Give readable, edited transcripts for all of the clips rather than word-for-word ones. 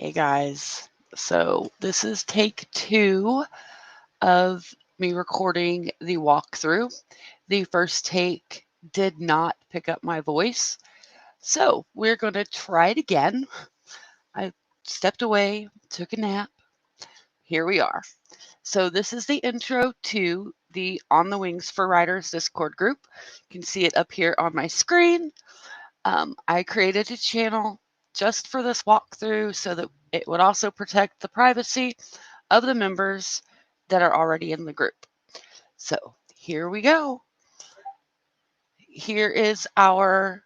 Hey guys, so this is take 2 of me recording the walkthrough. The first take did not pick up my voice, so we're going to try it again. I stepped away, took a nap. Here we are. So this is the intro to the On the Wings for Writers Discord group. You can see it up here on my screen. I created a channel just for this walkthrough so that it would also protect the privacy of the members that are already in the group. So here we go. Here is our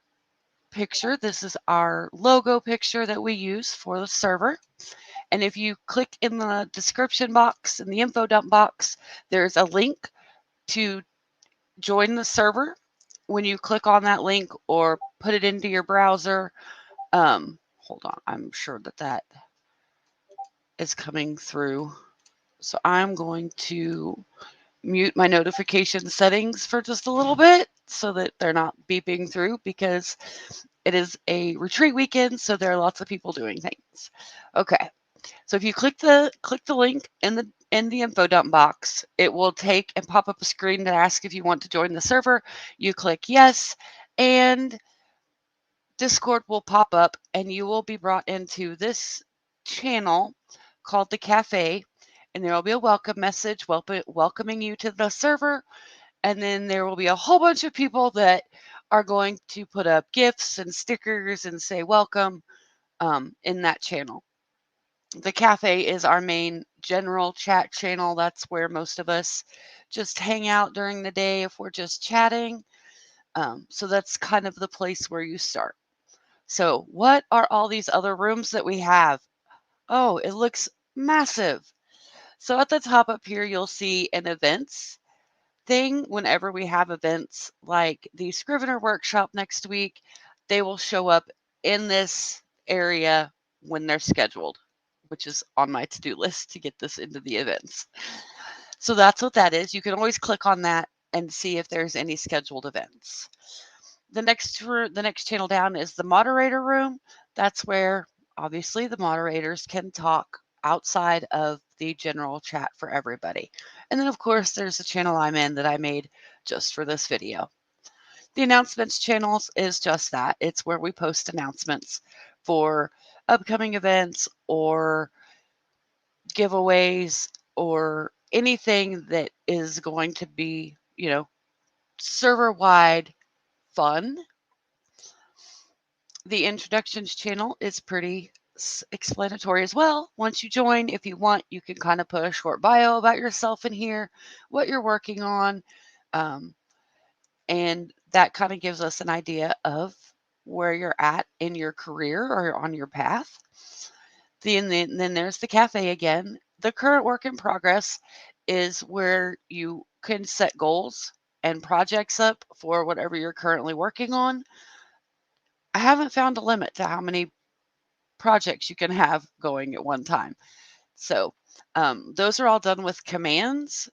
picture. This is our logo picture that we use for the server. And if you click in the description box, in the info dump box, there's a link to join the server. When you click on that link or put it into your browser, hold on, I'm sure that is coming through. So I'm going to mute my notification settings for just a little bit so that they're not beeping through, because it is a retreat weekend, so there are lots of people doing things. Okay, so if you click the link in the info dump box, it will take and pop up a screen to ask if you want to join the server. You click yes, and Discord will pop up and you will be brought into this channel called the cafe, and there will be a welcome message welcoming you to the server, and then there will be a whole bunch of people that are going to put up gifts and stickers and say welcome in that channel. The cafe is our main general chat channel. That's where most of us just hang out during the day if we're just chatting. So that's kind of the place where you start. So what are all these other rooms that we have? Oh, it looks massive. So at the top up here, you'll see an events thing. Whenever we have events like the Scrivener workshop next week, they will show up in this area when they're scheduled, which is on my to-do list to get this into the events. So that's what that is. You can always click on that and see if there's any scheduled events. The next channel down is the moderator room. That's where obviously the moderators can talk outside of the general chat for everybody. And then of course there's the channel I'm in that I made just for this video. The announcements channels is just that. It's where we post announcements for upcoming events or giveaways or anything that is going to be, server wide fun. The introductions channel is pretty explanatory as well. Once you join, if you want, you can kind of put a short bio about yourself in here, what you're working on, and that kind of gives us an idea of where you're at in your career or on your path. Then there's the cafe again. The current work in progress is where you can set goals and projects up for whatever you're currently working on. I haven't found a limit to how many projects you can have going at one time. So those are all done with commands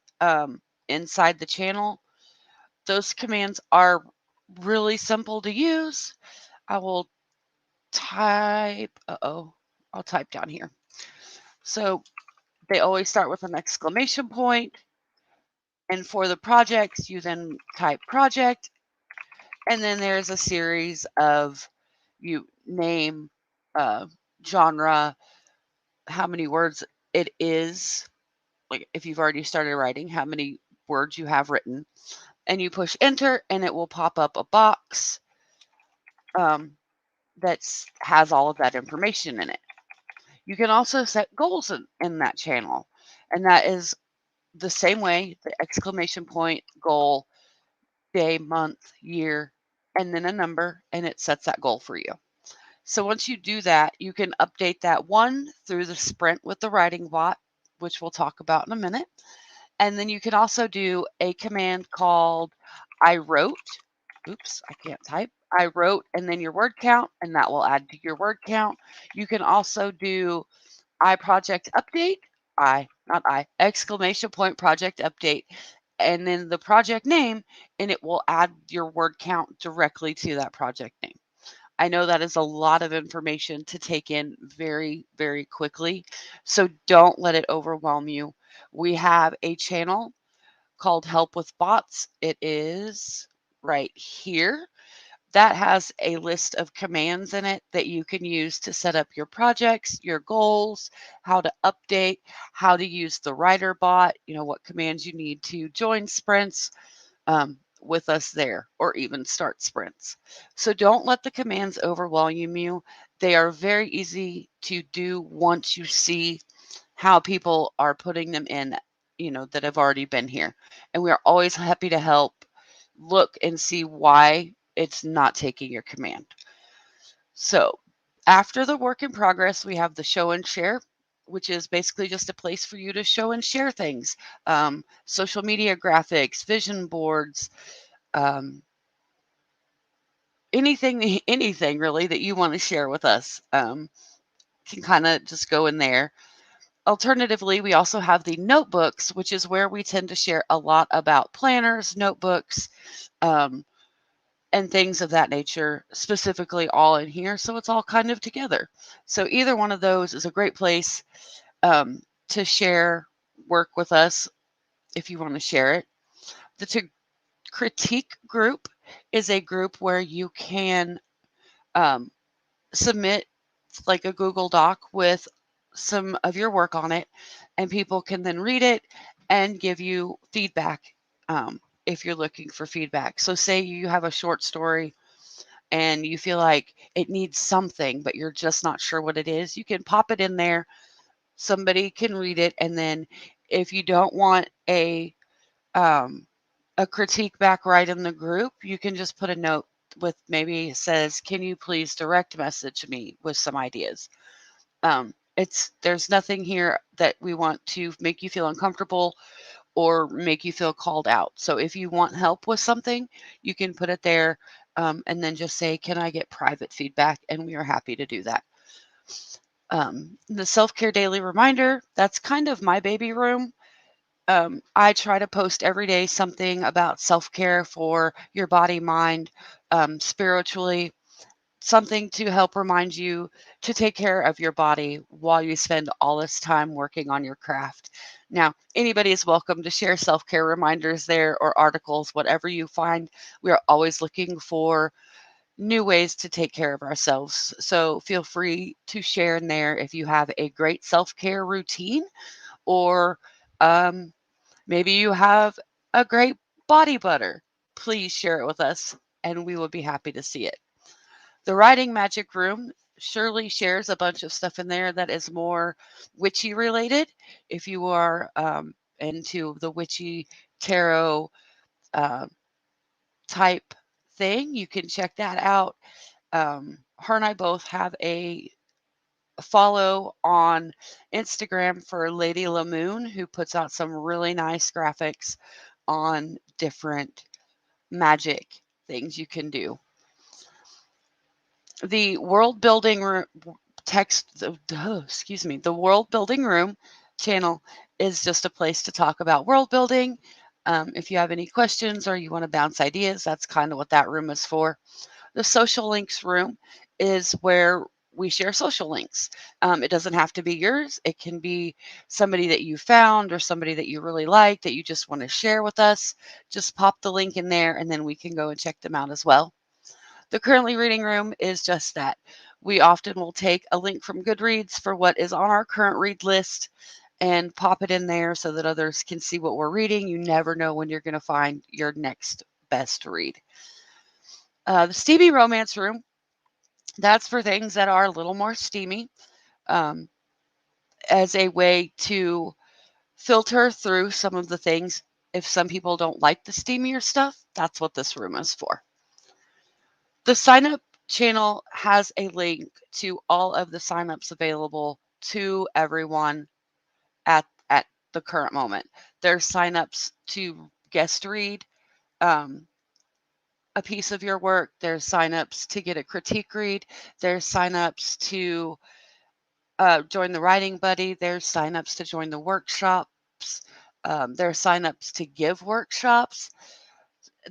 inside the channel. Those commands are really simple to use. I will type, I'll type down here. So they always start with an exclamation point. And for the projects, you then type project. And then there's a series of you name, genre, how many words it is, like if you've already started writing, how many words you have written, and you push enter and it will pop up a box that has all of that information in it. You can also set goals in that channel, and that is the same way, the exclamation point, goal, day, month, year, and then a number, and it sets that goal for you. So once you do that, you can update that one through the sprint with the writing bot, which we'll talk about in a minute. And then you can also do a command called I wrote. Oops, I can't type. I wrote, and then your word count, and that will add to your word count. You can also do I project update. Not I, exclamation point project update, and then the project name, and it will add your word count directly to that project name. I know that is a lot of information to take in very, very quickly. So don't let it overwhelm you. We have a channel called Help with Bots. It is right here. That has a list of commands in it that you can use to set up your projects, your goals, how to update, how to use the writer bot, what commands you need to join sprints with us there, or even start sprints. So don't let the commands overwhelm you. They are very easy to do once you see how people are putting them in, that have already been here. And we are always happy to help look and see why it's not taking your command. So after the work in progress, we have the show and share, which is basically just a place for you to show and share things. Social media graphics, vision boards, anything really that you want to share with us, can kind of just go in there. Alternatively, we also have the notebooks, which is where we tend to share a lot about planners, notebooks, and things of that nature, specifically all in here. So it's all kind of together. So either one of those is a great place to share work with us if you want to share it. The critique group is a group where you can um, submit like a Google Doc with some of your work on it, and people can then read it and give you feedback if you're looking for feedback. So, say you have a short story and you feel like it needs something, but you're just not sure what it is, you can pop it in there. Somebody can read it, and then if you don't want um, a critique back right in the group, you can just put a note with maybe says, "Can you please direct message me with some ideas?" There's nothing here that we want to make you feel uncomfortable or make you feel called out. So if you want help with something, you can put it there, and then just say, "Can I get private feedback?" And we are happy to do that. The self-care daily reminder, that's kind of my baby room. I try to post every day something about self-care for your body, mind, spiritually, something to help remind you to take care of your body while you spend all this time working on your craft. Now, anybody is welcome to share self-care reminders there or articles, whatever you find. We are always looking for new ways to take care of ourselves. So feel free to share in there if you have a great self-care routine, or um, maybe you have a great body butter. Please share it with us and we will be happy to see it. The Writing Magic Room, Shirley shares a bunch of stuff in there that is more witchy related. If you are into the witchy tarot uh, type thing, you can check that out. Her and I both have a follow on Instagram for Lady Lamoon, who puts out some really nice graphics on different magic things you can do. The world building the world building room channel is just a place to talk about world building. If you have any questions or you want to bounce ideas, that's kind of what that room is for. The social links room is where we share social links. It doesn't have to be yours. It can be somebody that you found or somebody that you really like that you just want to share with us. Just pop the link in there and then we can go and check them out as well. The currently reading room is just that. We often will take a link from Goodreads for what is on our current read list and pop it in there so that others can see what we're reading. You never know when you're going to find your next best read. The steamy romance room, that's for things that are a little more steamy, um, as a way to filter through some of the things. If some people don't like the steamier stuff, that's what this room is for. The sign up channel has a link to all of the signups available to everyone at the current moment. There's signups to guest read a piece of your work. There's signups to get a critique read. There's signups to join the writing buddy. There's signups to join the workshops. There are signups to give workshops.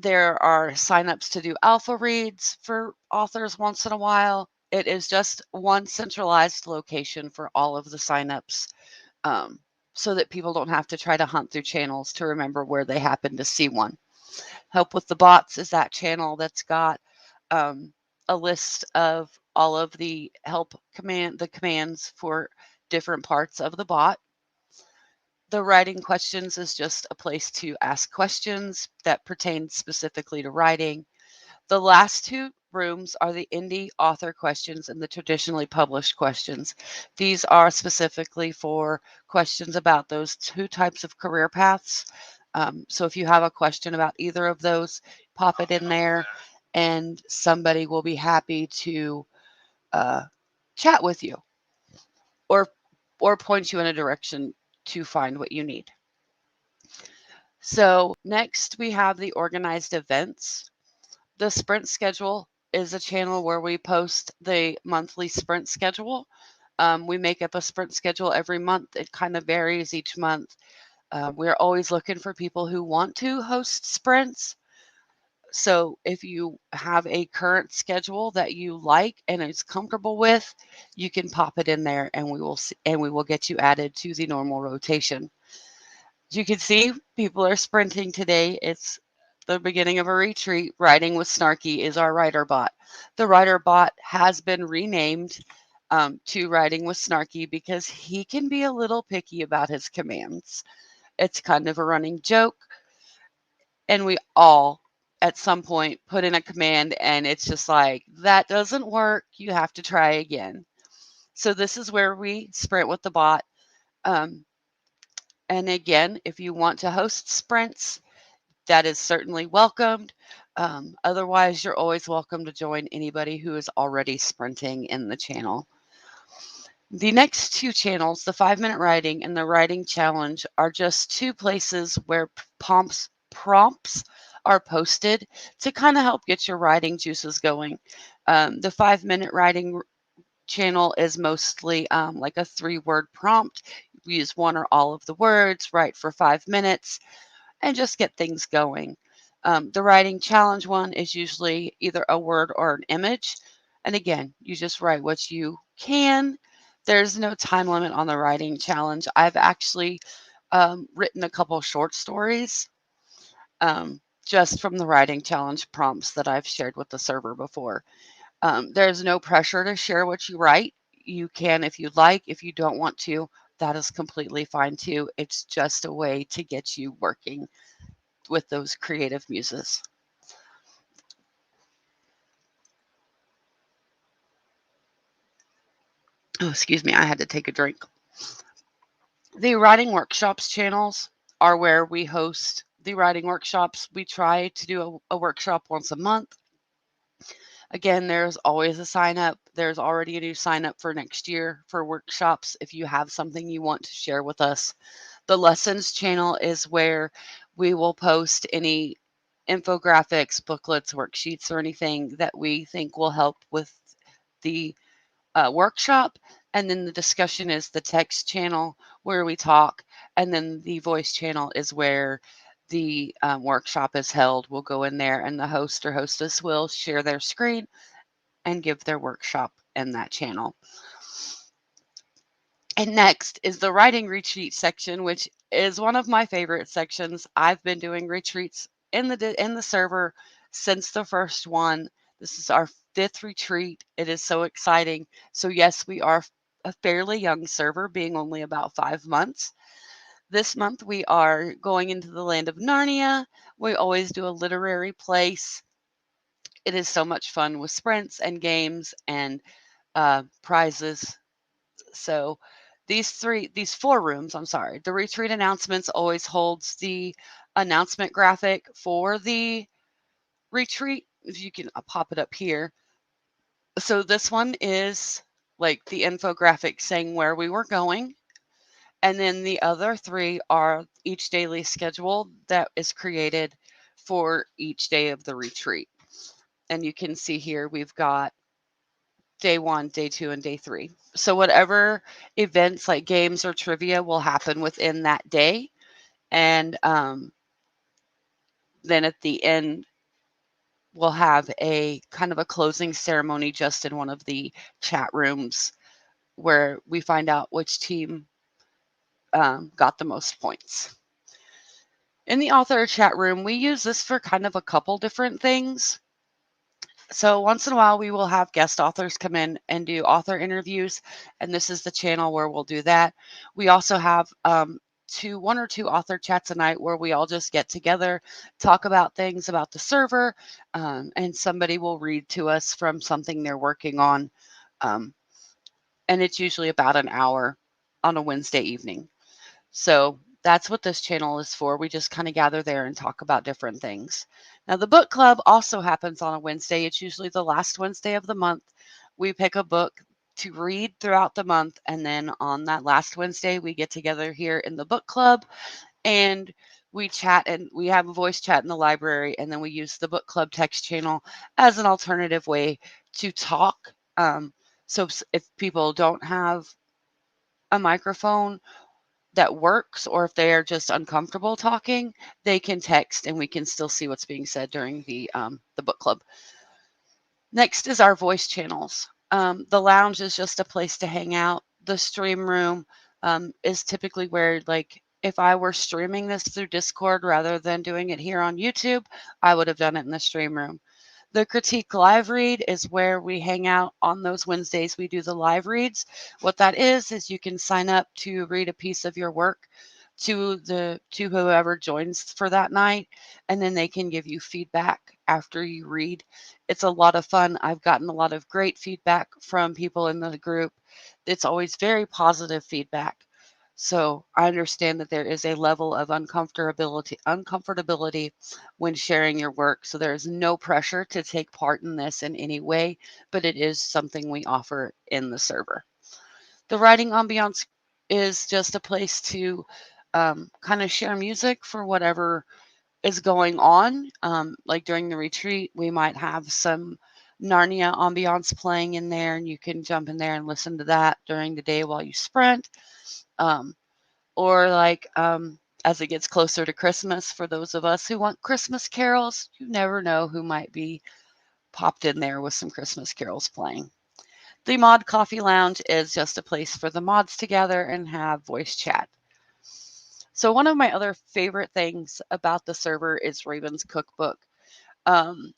There are signups to do alpha reads for authors once in a while. It is just one centralized location for all of the signups, so that people don't have to try to hunt through channels to remember where they happen to see one. Help with the bots is that channel that's got a list of all of the commands for different parts of the bot. The writing questions is just a place to ask questions that pertain specifically to writing. The last two rooms are the indie author questions and the traditionally published questions. These are specifically for questions about those two types of career paths. So if you have a question about either of those, pop it in there and somebody will be happy to chat with you or point you in a direction to find what you need. So next we have the organized events. The sprint schedule is a channel where we post the monthly sprint schedule. We make up a sprint schedule every month. It kind of varies each month. We're always looking for people who want to host sprints. So if you have a current schedule that you like and is comfortable with, you can pop it in there and we will get you added to the normal rotation. As you can see, people are sprinting today. It's the beginning of a retreat. Writing with Snarky is our writer bot. The writer bot has been renamed to Writing with Snarky because he can be a little picky about his commands. It's kind of a running joke. And we all, at some point, put in a command and it's just like, that doesn't work. You have to try again. So this is where we sprint with the bot. And again, if you want to host sprints, that is certainly welcomed. Otherwise, you're always welcome to join anybody who is already sprinting in the channel. The next two channels, the 5-minute writing and the writing challenge, are just two places where prompts are posted to kind of help get your writing juices going. The 5-minute writing channel is mostly like a 3-word prompt. You use one or all of the words, write for 5 minutes, and just get things going. The writing challenge one is usually either a word or an image. And again, you just write what you can. There's no time limit on the writing challenge. I've actually written a couple short stories just from the writing challenge prompts that I've shared with the server before. There's no pressure to share what you write. You can if you'd like. If you don't want to, that is completely fine too. It's just a way to get you working with those creative muses. Oh, excuse me, I had to take a drink. The writing workshops channels are where we host the writing workshops. We try to do a workshop once a month. Again, there's always a sign up. There's already a new sign up for next year for workshops if you have something you want to share with us. The lessons channel is where we will post any infographics, booklets, worksheets, or anything that we think will help with the workshop. And then the discussion is the text channel where we talk. And then the voice channel is where the workshop is held. We'll go in there and the host or hostess will share their screen and give their workshop in that channel. And next is the writing retreat section, which is one of my favorite sections. I've been doing retreats in the server since the first one. This is our 5th retreat. It is so exciting. So yes, we are a fairly young server, being only about 5 months. This month we are going into the land of Narnia. We always do a literary place. It is so much fun with sprints and games and prizes. So these 4 rooms, I'm sorry, the retreat announcements always holds the announcement graphic for the retreat. If you can pop it up here. So this one is like the infographic saying where we were going. And then the other 3 are each daily schedule that is created for each day of the retreat. And you can see here we've got day 1, day 2, and day 3. So whatever events like games or trivia will happen within that day. And then at the end, we'll have a kind of a closing ceremony just in one of the chat rooms where we find out which team got the most points. In the author chat room, we use this for kind of a couple different things. So once in a while, we will have guest authors come in and do author interviews, and this is the channel where we'll do that. We also have one or two author chats a night where we all just get together, talk about things about the server, and somebody will read to us from something they're working on. Um, and it's usually about an hour on a Wednesday evening. So that's what this channel is for. We just kind of gather there and talk about different things. Now, the book club also happens on a Wednesday. It's usually the last Wednesday of the month. We pick a book to read throughout the month. And then on that last Wednesday, we get together here in the book club and we chat, and we have a voice chat in the library. And then we use the book club text channel as an alternative way to talk. So if people don't have a microphone that works, or if they are just uncomfortable talking, they can text and we can still see what's being said during the book club. Next is our voice channels. The lounge is just a place to hang out. The stream room is typically where, like, if I were streaming this through Discord rather than doing it here on YouTube, I would have done it in the stream room. The critique live read is where we hang out on those Wednesdays. We do the live reads. What that is you can sign up to read a piece of your work to whoever joins for that night, and then they can give you feedback after you read. It's a lot of fun. I've gotten a lot of great feedback from people in the group. It's always very positive feedback. So I understand that there is a level of uncomfortability when sharing your work. So there is no pressure to take part in this in any way, but it is something we offer in the server. The writing ambiance is just a place to kind of share music for whatever is going on. Like during the retreat, we might have some Narnia ambiance playing in there, and you can jump in there and listen to that during the day while you sprint. Um, or like as it gets closer to Christmas, for those of us who want Christmas carols, you never know who might be popped in there with some Christmas carols playing. The Mod Coffee Lounge is just a place for the mods to gather and have voice chat. So one of my other favorite things about the server is Raven's Cookbook.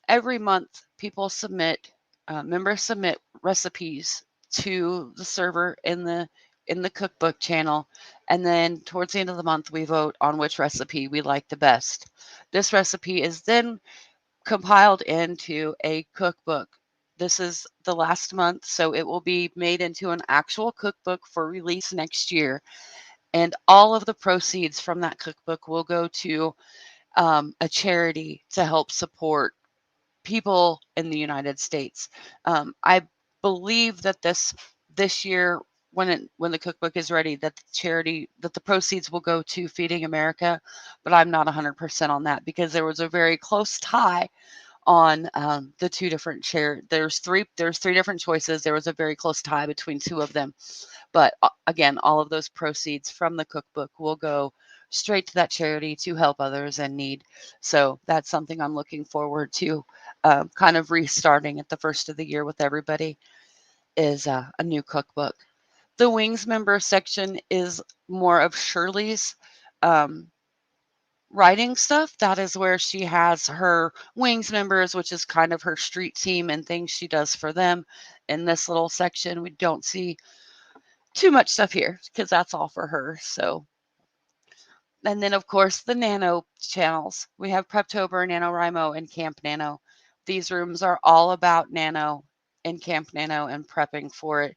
Every month, members submit recipes to the server in the cookbook channel, and then towards the end of the month, we vote on which recipe we like the best. This recipe is then compiled into a cookbook. This is the last month, so it will be made into an actual cookbook for release next year. And all of the proceeds from that cookbook will go to a charity to help support people in the United States. I believe that this year, when the cookbook is ready, that the proceeds will go to Feeding America, but I'm not 100% on that because there was a very close tie on the two different There's three different choices. There was a very close tie between two of them, but again, all of those proceeds from the cookbook will go straight to that charity to help others in need. So that's something I'm looking forward to, kind of restarting at the first of the year with everybody, is a new cookbook. The Wings member section is more of Shirley's um, writing stuff. That is where she has her Wings members, which is kind of her street team and things she does for them. In this little section, we don't see too much stuff here because that's all for her. So, and then of course the Nano channels. We have Preptober, NaNoWriMo, and Camp Nano. These rooms are all about Nano and Camp Nano and prepping for it.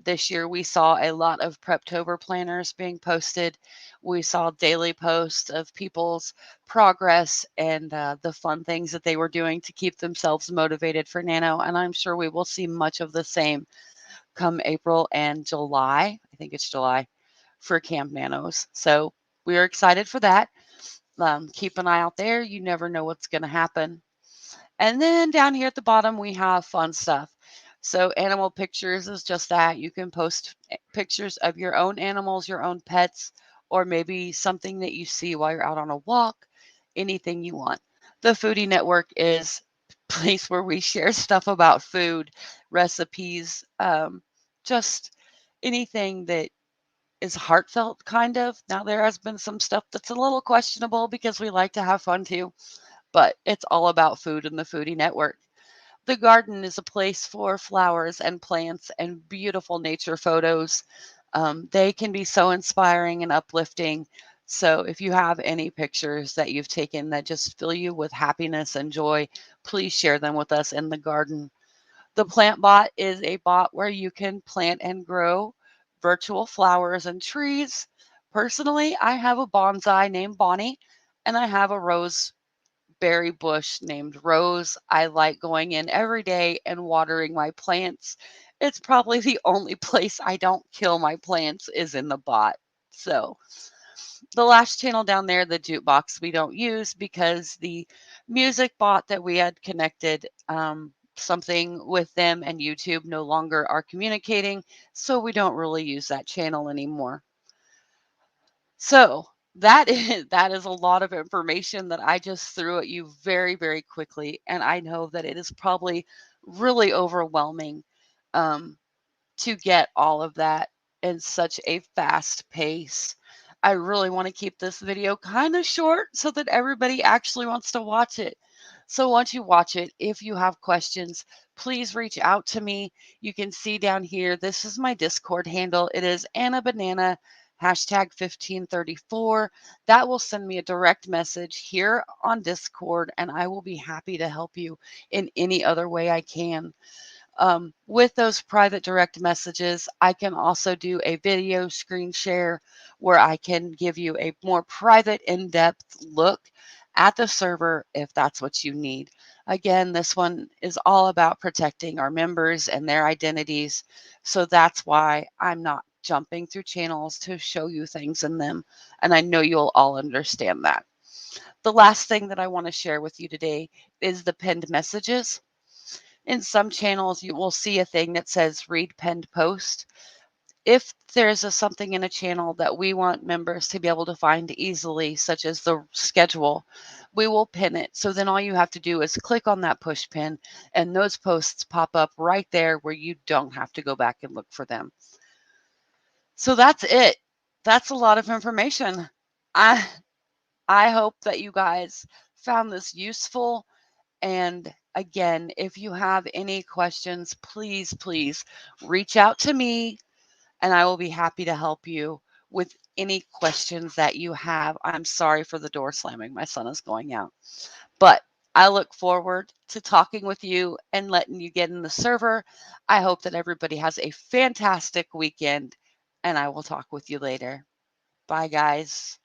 This year we saw a lot of Preptober planners being posted. We saw daily posts of people's progress and the fun things that they were doing to keep themselves motivated for Nano. And I'm sure we will see much of the same come April and July. I think it's July for Camp Nanos. So we are excited for that. Keep an eye out there. You never know what's going to happen. And then down here at the bottom, we have fun stuff. So animal pictures is just that. You can post pictures of your own animals, your own pets, or maybe something that you see while you're out on a walk, anything you want. The Foodie Network is place where we share stuff about food, recipes, just anything that is heartfelt, kind of. Now, there has been some stuff that's a little questionable because we like to have fun too, but it's all about food and the Foodie Network. The garden is a place for flowers and plants and beautiful nature photos. They can be so inspiring and uplifting. So, if you have any pictures that you've taken that just fill you with happiness and joy, please share them with us in the garden. The plant bot is a bot where you can plant and grow virtual flowers and trees. Personally, I have a bonsai named Bonnie, and I have a rose berry bush named Rose. I like going in every day and watering my plants. It's probably the only place I don't kill my plants is in the bot. So, the last channel down there, the jukebox, we don't use because the music bot that we had connected, something with them and YouTube no longer are communicating, so we don't really use that channel anymore. So that is a lot of information that I just threw at you very, very quickly, and I know that it is probably really overwhelming, um, to get all of that in such a fast pace. I really want to keep this video kind of short so that everybody actually wants to watch it. So once you watch it, if you have questions, please reach out to me. You can see down here, this is my Discord handle. It is Anna Banana hashtag 1534. That will send me a direct message here on Discord, and I will be happy to help you in any other way I can. With those private direct messages, I can also do a video screen share where I can give you a more private, in-depth look at the server if that's what you need. Again, this one is all about protecting our members and their identities. So that's why I'm not jumping through channels to show you things in them. And I know you'll all understand that. The last thing that I want to share with you today is the pinned messages. In some channels, you will see a thing that says read pinned post. If there's something in a channel that we want members to be able to find easily, such as the schedule, we will pin it. So then all you have to do is click on that push pin, and those posts pop up right there where you don't have to go back and look for them. So that's it. That's a lot of information. I I hope that you guys found this useful. And again, if you have any questions, please, please reach out to me and I will be happy to help you with any questions that you have. I'm sorry for the door slamming. My son is going out. But I look forward to talking with you and letting you get in the server. I hope that everybody has a fantastic weekend and I will talk with you later. Bye, guys.